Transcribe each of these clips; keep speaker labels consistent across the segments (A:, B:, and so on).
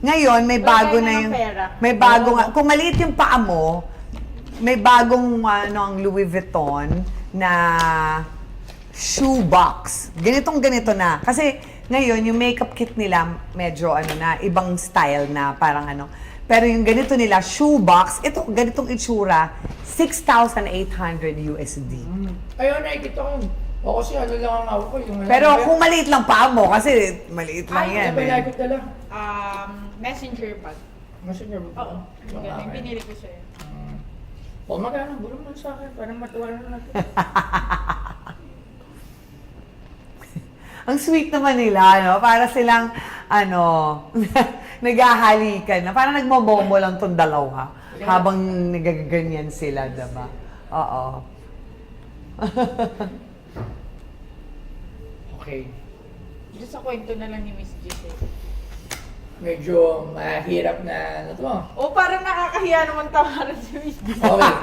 A: Ngayon, may bago na yung... May bago nga. Kung maliit yung paa mo, may bagong ang Louis Vuitton na shoebox. Ganito na. Kasi ngayon, yung makeup kit nila, medyo ibang style na, parang Pero yung ganito nila, shoebox, ito, ganitong itsura, 6,800 USD.
B: Ayun, nakikita ko. O kasi lang ang ako ko.
A: Pero kung maliit lang paa mo, kasi maliit lang yan.
B: Ay, lagi dala.
C: Messenger bag.
B: Messenger bag.
C: Oo. Yung pinili ko sa'yo.
B: O magkano, bulong mo sa akin para matuwa na natin.
A: Ang sweet naman nila, no? Para silang, naghahalikan na. Parang nagmabombo lang tong dalawa. Habang nagaganyan sila, diba? Oo.
B: Okay.
C: Dito sa kwento na lang ni Miss Giselle.
B: Medyo mahirap na to.
C: O parang nakakahiya naman tawaran si Miss Giselle.
B: Okay.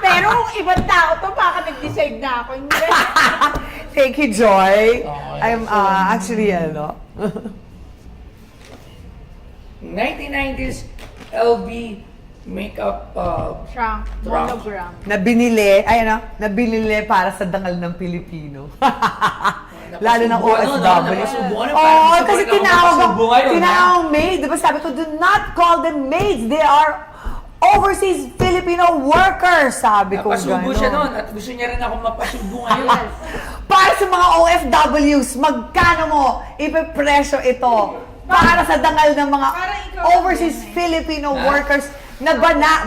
C: Pero kung ibang tao to, baka nag-decide na ako. Hindi.
A: Thank you, Joy.
B: Okay.
A: I'm actually,
B: 1990s LV makeup
C: Shrunk.
B: Shrunk.
C: Monogram.
A: nabinili para sa dangal ng Pilipino. Lalo ng OFW.
B: Oo,
A: Kasi tinawag maid. Diba sabi ko, do not call them maids. They are overseas Filipino workers. Sabi ko
B: Napasubo
A: gano'n.
B: siya noon at gusto niya rin ako mapasubo ngayon.
A: Para sa mga OFWs, magkano mo ipepresyo ito para sa dangal ng mga
C: Parang ikaw
A: overseas
C: lang
A: Filipino workers na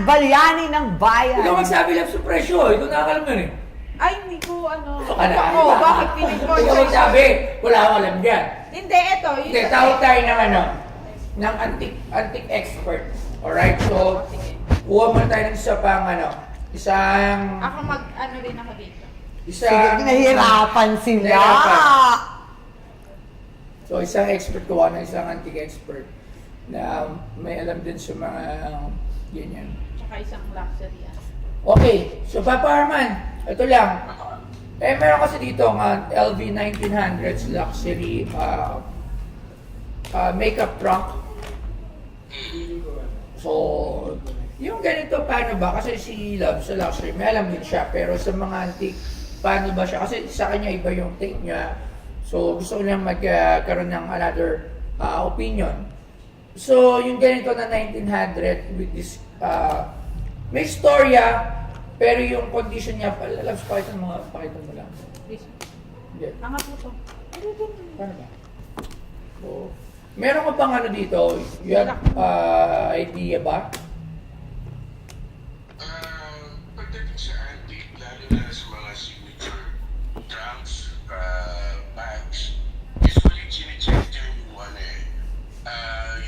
A: balyani ng bayan?
B: Ikaw magsabi lang sa presyo. Ikaw nakakalam nun eh.
C: Ay, hindi ko
B: Ano?
C: bakit pinig ko?
B: Ikaw magsabi. Wala akong alam dyan.
C: Hindi, ito.
B: Hindi, tawag tayo ng antique expert. Alright, so, kuha mo tayo ng isa pang isang...
C: Ako rin ako dito.
A: Sige, nahihirapan sila.
B: Nahihirapan. So, isang expert kuha ng isang antique expert na may alam din sa mga ganyan.
C: Tsaka isang luxury.
B: Okay, so Papa Arman, ito lang. Meron kasi dito ng LV 1900s luxury makeup trunk. So, yung ganito, paano ba? Kasi si Love sa luxury, may alam din siya. Pero sa mga antique, paano ba siya? Kasi sa kanya iba yung take niya. So, gusto ko lang magkaroon ng another opinion. So, yung ganito na 1900 with this, may storya, pero yung condition niya, Loves, pakita mo lang.
C: Please.
B: Hindi.
C: Angat mo to.
B: Paano ba? So, meron ka pang dito? You have idea ba?
D: Pagdating sa antique, lalo na sa mga signature trunks, bags, usually chine-check dyan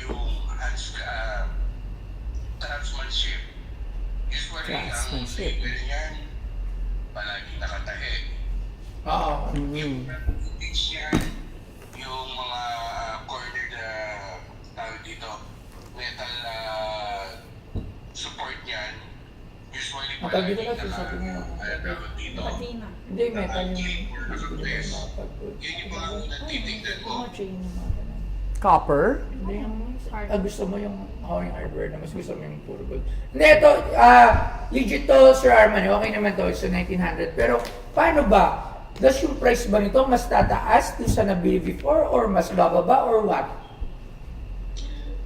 D: yung craftsmanship. Usually,
A: Craftsmanship.
D: ang ganyan, palaging nakatahe.
B: Oo.
D: Yung antiques yan, yung mga cornered tawag dito, metal support niyan, usually
B: Matag dito
D: palaging
B: kasi sabi mo.
D: tawag dito.
C: Patina.
B: Hindi, metal yung
D: Antique or naka-press. Yun yung mga natitignan mo.
A: Copper?
B: Hindi yung
C: Hardware.
B: gusto mo yung hardware na mas gusto mo yung puro gold. Hindi, ito, legit to, Sir Arman, okay naman to, it's a 1900. Pero, paano ba? Does yung price ba nito mas tataas dun sa nabili before or mas bababa or what?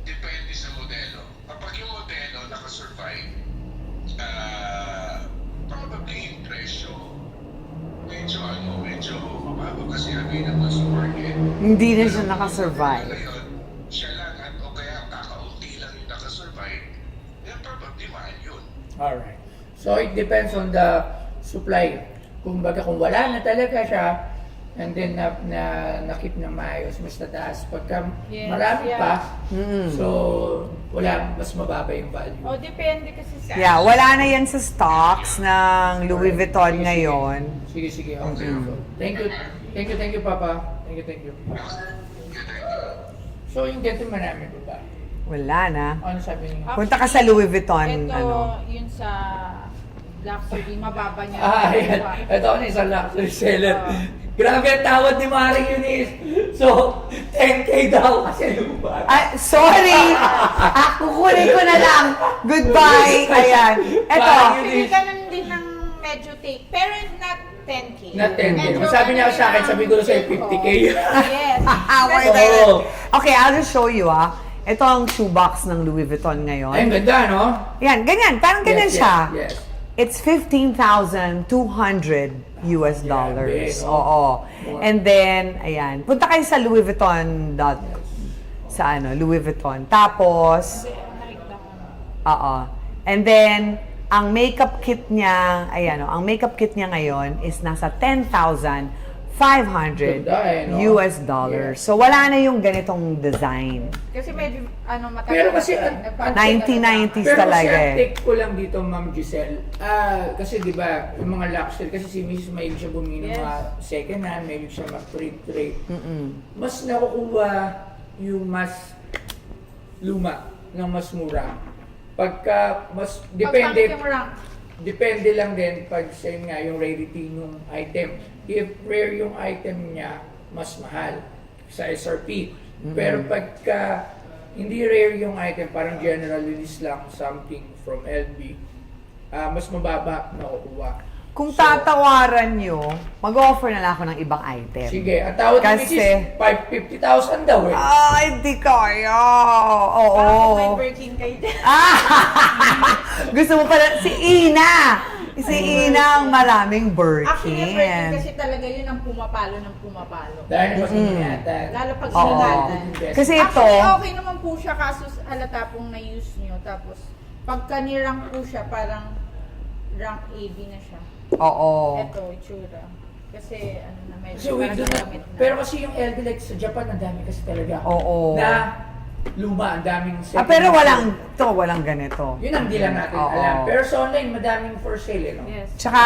D: Depende sa modelo. Kapag yung modelo nakasurvive, probably yung presyo medyo mababa kasi available sa market.
A: Hindi na siya nakasurvive.
D: Ngayon, siya lang at o kaya kakaunti lang yung nakasurvive, then probably mahal yun.
B: Alright. So, it depends on the supply. Kung wala na talaga siya, and then nakip na maayos, mas tataas. Pagka
C: Yes,
B: marami
C: yeah.
B: pa, so wala, mas mababa yung value.
C: O, depende kasi sa...
A: Yeah, wala na yan sa stocks ng Louis Vuitton ngayon.
B: Sige, okay. Thank you, Papa. Thank you. So, yung ganito marami pa ba?
A: Wala na.
B: Ano sabi niyo?
A: Punta ka sa Louis Vuitton,
C: Ito, yun sa luxury, mababa niya.
B: Ayan. Ito ako na isang luxury seller. Grabe ang tawad ni Maring Eunice. So, 10K daw kasi lupa.
A: Ay, sorry! Kukunin ko na lang. Goodbye! Ayan. Eto.
C: Pili ka nun din ng medyo take. Pero not 10K.
B: Not 10K.
C: Medyo
B: Sabi niya
C: ano
B: sa akin,
C: lang,
B: sabi ko sa'yo,
C: take
B: 50K.
C: Yes.
A: Worth
B: Oo.
A: it. Okay, I'll just show you Ito ang shoebox ng Louis Vuitton ngayon.
B: Ay, ang ganda, no?
A: Yan, ganyan. Parang ganyan
B: Yes,
A: siya.
B: yes, yes.
A: It's $15,200 US dollars.
B: no?
A: Oo. And then, ayan. Punta kayo sa Louis Vuitton Louis Vuitton. Tapos, oo. And then, ang makeup kit niya, ayan, ang makeup kit niya ngayon is nasa $10,500
B: Ganda, no?
A: US dollars. So, wala na yung ganitong design.
C: Kasi medyo, matagal.
B: Pero kasi,
C: na-
A: 1990s
B: Pero
A: talaga
B: kasi ang
A: eh.
B: take ko lang dito, Ma'am Giselle, kasi di ba, yung mga luxury, kasi si Mrs. mahilig siya bumili ng
C: Yes.
B: mga second hand, mahilig siya mag-trade.
A: Mm-mm.
B: Mas nakukuha yung mas luma ng mas mura. Pagka mas depende
C: Pag rank.
B: depende lang din pag sa nga yung rarity ng item. If rare yung item niya, mas mahal sa SRP. Pero pagka hindi rare yung item, parang general release lang something from LB, mas mababa nakukuha.
A: Kung
B: So,
A: tatawaran nyo, mag-offer na lang ako ng ibang item.
B: sige, ang tawad ni
A: Kasi-
B: Mrs. 550,000 daw eh.
A: Hindi kaya. Oo.
C: Parang may working kayo din.
A: Gusto mo pala, si Ina. Si Ina ang maraming
C: Actually, working
A: Birkin.
C: kasi talaga yun ang pumapalo ng pumapalo.
B: Dahil mas ingatan.
C: Lalo pag
A: Oo.
C: sinagatan.
A: Kasi ito,
C: Actually, okay naman po siya kaso halata pong na-use nyo. Tapos, pagka ni-rank po siya, parang rank AB na siya.
A: oo.
C: Ito, itsura. Kasi, medyo
B: So, wait,
C: parang
B: doon na.
C: gamit na.
B: Pero kasi yung LB like sa Japan, ang dami kasi talaga.
A: Oo.
B: Na luma, ang daming
A: Pero
B: hand.
A: walang ganito.
B: Yun ang di lang natin
A: Oo.
B: alam. Pero sa online, madaming for sale, eh, no?
C: Yes.
A: Tsaka,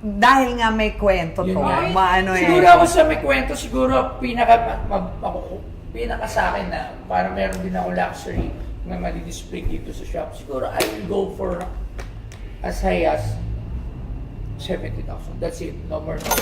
A: dahil nga may kwento
B: Yun
A: to,
B: nga.
A: maano
B: Siguro
A: eh.
B: ako sa may kwento, siguro pinaka sa akin na para meron din ako luxury na madi-display dito sa shop. Siguro I will go for as high as 70,000. That's it. No more. So,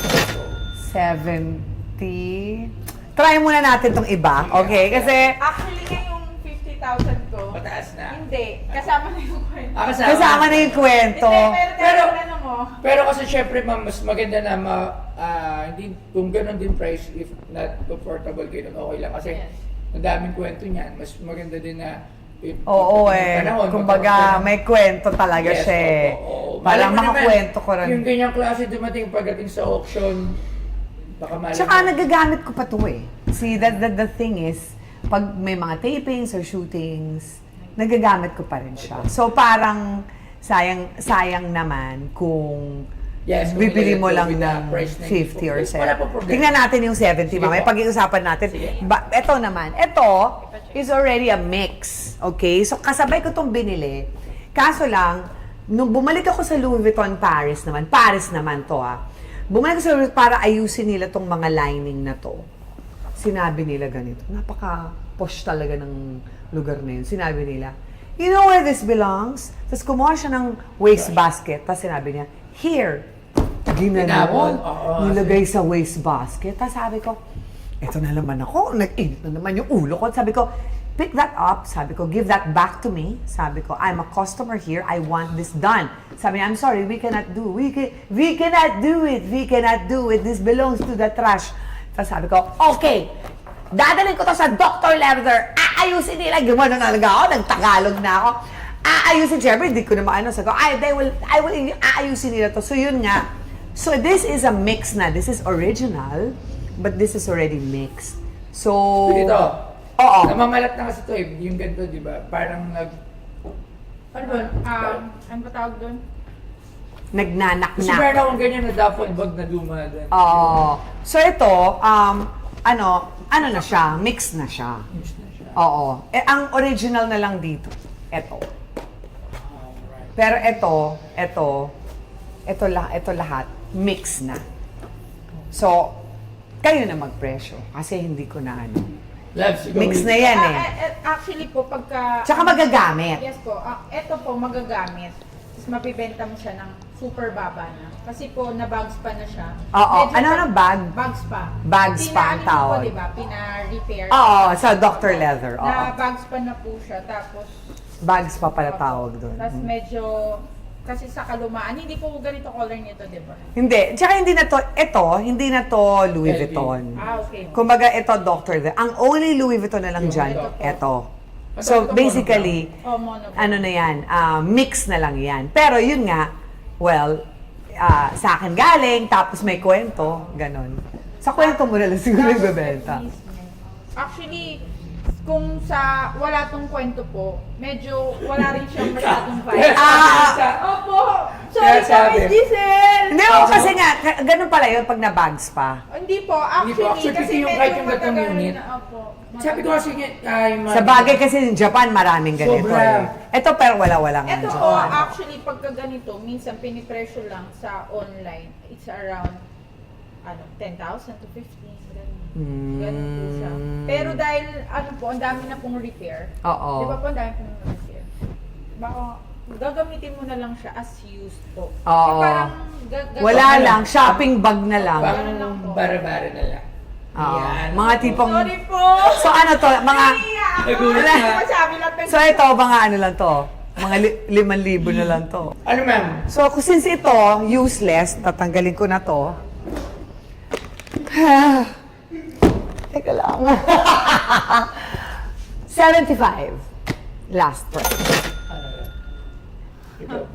A: 70. Try muna natin tong iba, okay? Kasi,
C: Actually, nga yung 50,000 ko,
B: mataas na.
C: hindi. Kasama na yung kwento.
A: kasama na yung kwento.
C: Hindi, pero ano mo?
B: Pero kasi syempre ma'am, mas maganda na hindi, kung ganun din price, if not comfortable kayo nun, okay lang. Kasi
C: Yes.
B: ang daming kwento niyan, mas maganda din na
A: Oo kumbaga may kwento talaga
B: Yes,
A: siya eh.
B: oo.
A: Parang
B: Malay mo naman,
A: makakwento ko rin.
B: Yung ganyang klase dumating pagdating sa auction, baka malay
A: Tsaka
B: mo.
A: nagagamit ko pa to eh. See, the thing is, pag may mga tapings or shootings, nagagamit ko pa rin siya. So parang sayang naman kung
B: Yes,
A: bibili mo
B: kung
A: lang
B: with the
A: ng
B: price na
A: 50 or
B: Yes, wala
A: 70.
B: po problema.
A: Tingnan natin yung 70,
B: Sige
A: mamaya
B: po.
A: pag-iusapan natin.
B: Sige.
A: Ito naman, ito is already a mix. Okay? So kasabay ko itong binili. Kaso lang, nung bumalik ako sa Louis Vuitton Paris naman to bumalik ako sa Louis Vuitton para ayusin nila tong mga lining na to. Sinabi nila ganito, napaka-posh talaga ng lugar na yun. Sinabi nila, you know where this belongs? Tapos kumuha siya ng wastebasket. Tapos sinabi niya, here.
B: Tinapon?
A: Ginanon.
B: Oo,
A: Nilagay sa wastebasket. Tapos sabi ko, eto na naman ako. Nag-init na naman yung ulo ko. Sabi ko, pick that up. Sabi ko, give that back to me. Sabi ko, I'm a customer here. I want this done. Sabi niya, I'm sorry, we cannot do. We cannot do it. We cannot do it. This belongs to the trash. Tapos sabi ko, okay. Dadalhin ko to sa Dr. Leather. Aayusin nila. Gumano na lang ako. Nagtagalog na ako. Aayusin. Siyempre, hindi ko na maano. Sabi ko, I will aayusin nila to. So yun nga. So this is a mix na. This is original. But this is already mixed. So,
B: Dito.
A: oo.
B: Namamalat na kasi ito eh. Yung ganito, di ba? Parang ano ba?
C: Ano ba tawag doon?
B: Kasi
A: Nagnanaknak.
B: meron akong ganyan na duffel bag na luma doon.
A: Oo. So ito, ano na siya, mix na siya.
B: Mix na siya.
A: Oo. Ang original na lang dito, ito.
B: Alright.
A: Pero ito lahat, mix na. So, kayo na magpresyo kasi hindi ko na ano.
B: Labs, ikaw
A: Mix
B: yun.
A: na yan eh.
C: Actually po, pagka...
A: Tsaka magagamit.
C: Yes po. Ito po, magagamit. Tapos mabibenta mo siya ng super baba na. Kasi po, na-bags pa na siya.
A: Oo.
C: Medyo
A: Ano
C: siya-
A: ang bag?
C: Bags pa.
A: Bags pa ang
C: Pina-ano
A: tawag.
C: po, diba? Pina-repair.
A: Oo, sa Dr. Leather. Oo.
C: Na bags pa na po siya. Tapos,
A: Bags pa pala tawag doon.
C: tapos medyo, kasi sa kalumaan, hindi po ganito color nito, diba?
A: Hindi. Tsaka hindi na to, hindi na to Louis
B: LV.
A: Vuitton.
C: Ah, okay.
A: Kumbaga, ito Dr. Leather. Ang only Louis Vuitton na lang
B: Yung
A: dyan,
B: ito.
A: ito.
B: Ito,
A: So,
B: ito,
A: basically,
C: Oh, mono.
A: ano na yan, mix na lang yan. Pero yun nga, well, sa akin galing, tapos may kwento, ganon. Sa kwento mo na lang siguro
C: Tapos,
A: ibebenta.
C: mismo. Actually, kung sa wala tong kwento po, medyo wala rin siyang masyadong vibe. Opo! Sorry
B: Kaya
C: po,
B: sabi.
C: Miss Giselle!
A: Hindi ko kasi nga, ganun pala yun pag na-bags pa.
C: Hindi po, actually,
B: Actually,
C: kasi
B: yung
C: medyo
B: kahit yung gatong
C: matagalan
B: unit.
C: na, opo.
B: Sabi ko kasi yung mga...
A: Sa bagay kasi in Japan, maraming ganito.
B: Sobra.
A: Ito pero wala-wala nga
C: Ito
A: in
C: po,
A: Japan.
C: actually, pagka ganito, minsan pinipresyo lang sa online, it's around 10,000 to 15,000. Ganun po siya. Pero dahil, ang dami na pong repair.
A: Oo.
C: Di ba po, ang dami pong repair. Baka, gagamitin mo na lang siya as used po.
A: Oo.
C: Yung parang,
A: Wala lang, shopping bag na lang.
B: Pang bara-bara na lang.
A: Oo.
B: Yan.
A: Mga tipong...
C: Sorry po!
A: So ano to, mga...
B: Nagulat
C: Wala.
B: na.
C: Masabi lang
A: So ito, mga ano lang to. Mga 5,000 na lang to.
B: Ano ma'am?
A: So, since ito, useless, tatanggalin ko na to. Teka lang. 75. Last price.
B: Ito.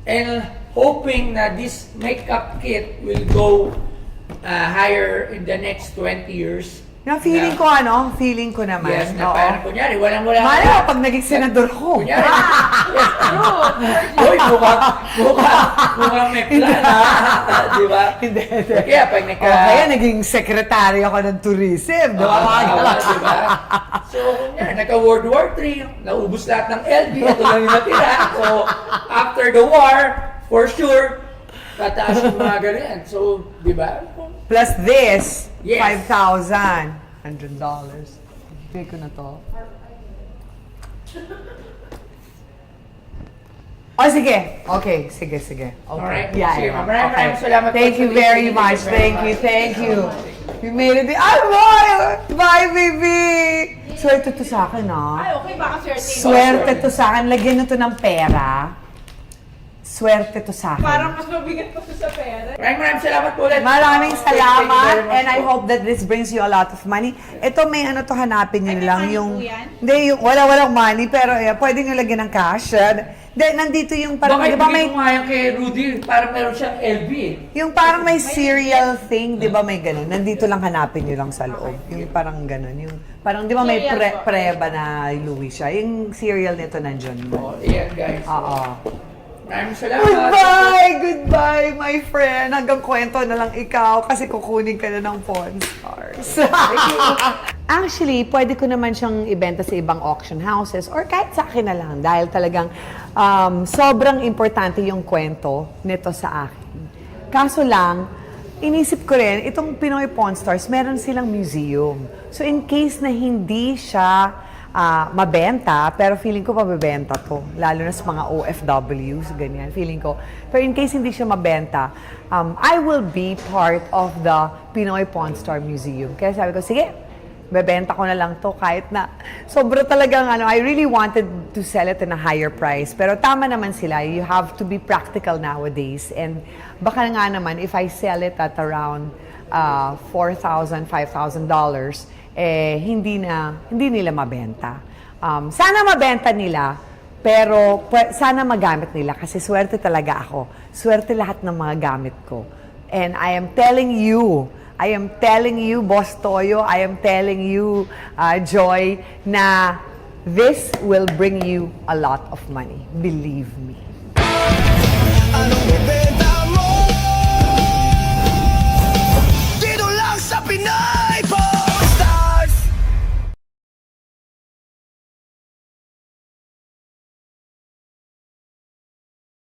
B: And hoping na this makeup kit will go higher in the next 20 years.
A: Yung feeling ko feeling ko naman.
B: Yes, na
A: Oo.
B: parang kunyari, walang-wala
A: Mali mo, pag naging senador ko.
B: Kunyari. Uy, mukhang may plan, ha? Di ba?
A: Hindi.
B: Kaya pag
A: O kaya naging secretary ako ng tourism. Di ba?
B: Di ba? So, kunyari, nagka-World War III, naubos lahat ng LV, ito lang yung natira. So, after the war, for sure, tataas yung mga ganyan. So, di ba?
A: Plus this,
B: Yes.
A: $5,000. $100. Bigay ko na to. Oh, sige. Okay, sige. Okay.
B: Alright.
A: Yeah,
B: Sige,
A: yeah.
B: maraming salamat po
A: Thank
B: sa
A: you very
B: video.
A: much.
B: Thank you very
A: Thank you. You made it. Bye, baby! Swerte to sa akin,
C: Ay, okay, baka swerte.
A: Swerte to sa akin. Lagyan nyo to ng pera. Swerte to sa akin.
C: Parang mas mabigat pa sa pera.
B: Maraming salamat po ulit.
A: Maraming
B: Thank you very
A: salamat
B: much
A: and I
B: po.
A: hope that this brings you a lot of money. Ito may ano to, hanapin nyo
C: Ay, may
A: lang
C: money
A: yung...
C: po yan?
A: Hindi, yung walang money pero pwede nyo lagyan ng cash. Hindi, nandito yung parang,
B: Baka
A: di ba may...
B: ibigay ko nga yan kay Rudy, parang meron siyang LV eh.
A: Yung parang may cereal thing, di ba may ganun? Nandito lang hanapin nyo lang sa loob. Yung parang ganun. Yung parang, di ba may
C: Cereal po.
A: preba na Louis siya? Yung cereal nito nandyan.
B: Oh, ayan guys.
A: Oo.
B: Maraming salamat.
A: Goodbye, my friend. Hanggang kwento na lang ikaw kasi kukunin ka na ng Pawn Stars. Actually, pwede ko naman siyang ibenta sa ibang auction houses or kahit sa akin na lang dahil talagang sobrang importante yung kwento nito sa akin. Kaso lang, inisip ko rin, itong Pinoy Pawn Stars, meron silang museum. So in case na hindi siya mabenta, pero feeling ko mabebenta to. Lalo na sa mga OFWs, ganyan. Feeling ko. Pero in case hindi siya mabenta, I will be part of the Pinoy Pawn Star Museum. Kaya sabi ko, sige, bebenta ko na lang to kahit na sobra talagang I really wanted to sell it in a higher price. Pero tama naman sila, you have to be practical nowadays. And baka nga naman, if I sell it at around $4,000, $5,000, hindi nila mabenta. Sana mabenta nila, pero sana magamit nila kasi swerte talaga ako. Swerte lahat ng mga gamit ko. And I am telling you, Boss Toyo, I am telling you, Joy, na this will bring you a lot of money. Believe me.
E: Anong